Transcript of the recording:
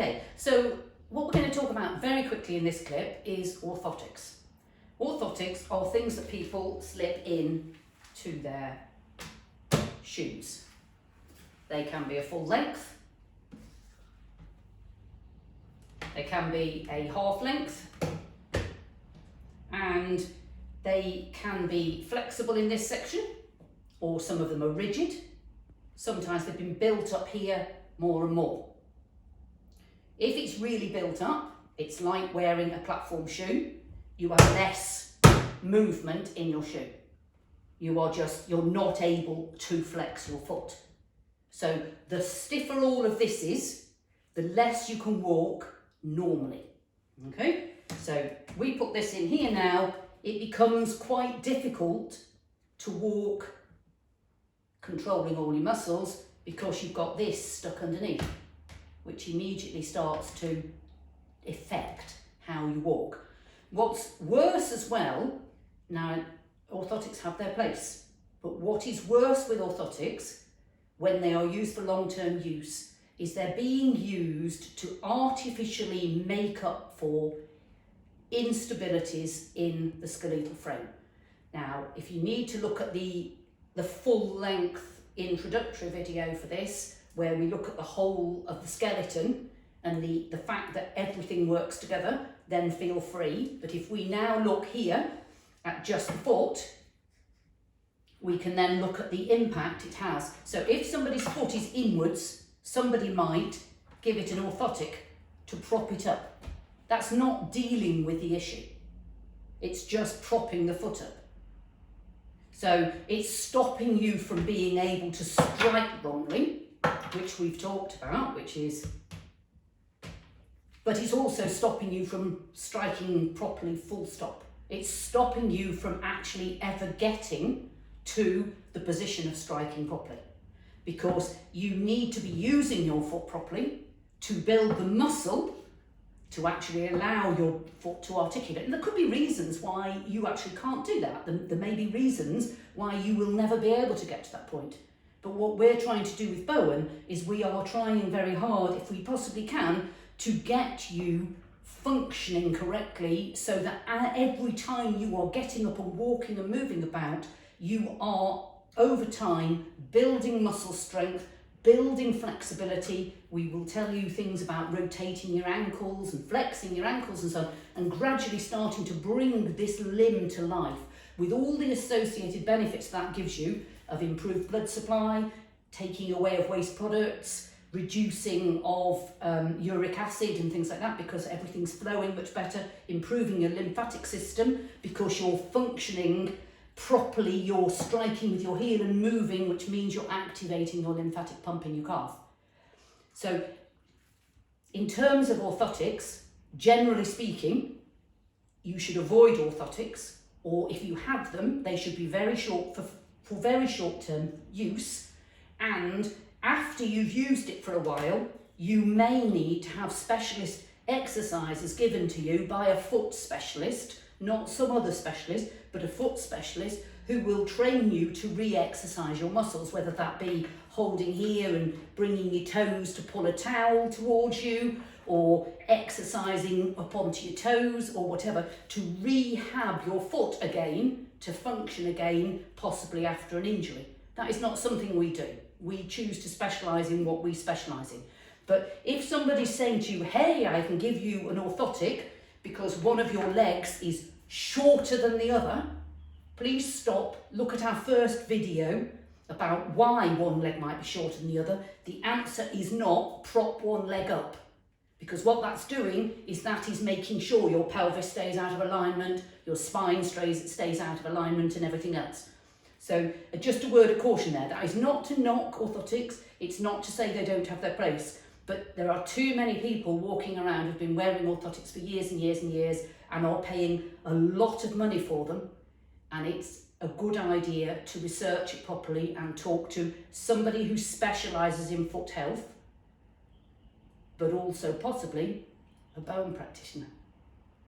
Okay, so what we're going to talk about very quickly in this clip is orthotics. Orthotics are things that people slip in to their shoes. They can be a full length, they can be a half length, and they can be flexible in this section, or some of them are rigid. Sometimes they've been built up here more and more. If it's really built up, it's like wearing a platform shoe. You have less movement in your shoe. You're not able to flex your foot. So the stiffer all of this is, the less you can walk normally. Okay, so we put this in here now, it becomes quite difficult to walk controlling all your muscles because you've got this stuck underneath, which immediately starts to affect how you walk. What's worse as well, now orthotics have their place, but what is worse with orthotics when they are used for long-term use is they're being used to artificially make up for instabilities in the skeletal frame. Now, if you need to look at the full length introductory video for this, where we look at the whole of the skeleton and the fact that everything works together, then feel free. But if we now look here at just the foot, we can then look at the impact it has. So if somebody's foot is inwards, somebody might give it an orthotic to prop it up. That's not dealing with the issue. It's just propping the foot up. So it's stopping you from being able to strike wrongly, which we've talked about, but it's also stopping you from striking properly, full stop. It's stopping you from actually ever getting to the position of striking properly, because you need to be using your foot properly to build the muscle to actually allow your foot to articulate. And there could be reasons why you actually can't do that. There may be reasons why you will never be able to get to that point. But what we're trying to do with Bowen is we are trying very hard, if we possibly can, to get you functioning correctly so that every time you are getting up and walking and moving about, you are over time building muscle strength, building flexibility. We will tell you things about rotating your ankles and flexing your ankles and so on, and gradually starting to bring this limb to life with all the associated benefits that gives you of improved blood supply, taking away of waste products, reducing of uric acid and things like that, because everything's flowing much better, improving your lymphatic system because you're functioning properly, you're striking with your heel and moving, which means you're activating your lymphatic pump in your calf. So in terms of orthotics, generally speaking, you should avoid orthotics, or if you have them, they should be very short for very short-term use, and after you've used it for a while, you may need to have specialist exercises given to you by a foot specialist, not some other specialist, but a foot specialist who will train you to re-exercise your muscles, whether that be holding here and bringing your toes to pull a towel towards you, or exercising up onto your toes, or whatever, to rehab your foot again, to function again, possibly after an injury. That is not something we do. We choose to specialise in what we specialise in. But if somebody's saying to you, hey, I can give you an orthotic because one of your legs is shorter than the other, please stop, look at our first video about why one leg might be shorter than the other. The answer is not prop one leg up, because what that's doing is that is making sure your pelvis stays out of alignment, your spine stays out of alignment and everything else. So just a word of caution there. That is not to knock orthotics. It's not to say they don't have their place. But there are too many people walking around who've been wearing orthotics for years and years and years and are paying a lot of money for them. And it's a good idea to research it properly and talk to somebody who specialises in foot health, but also possibly a bone practitioner.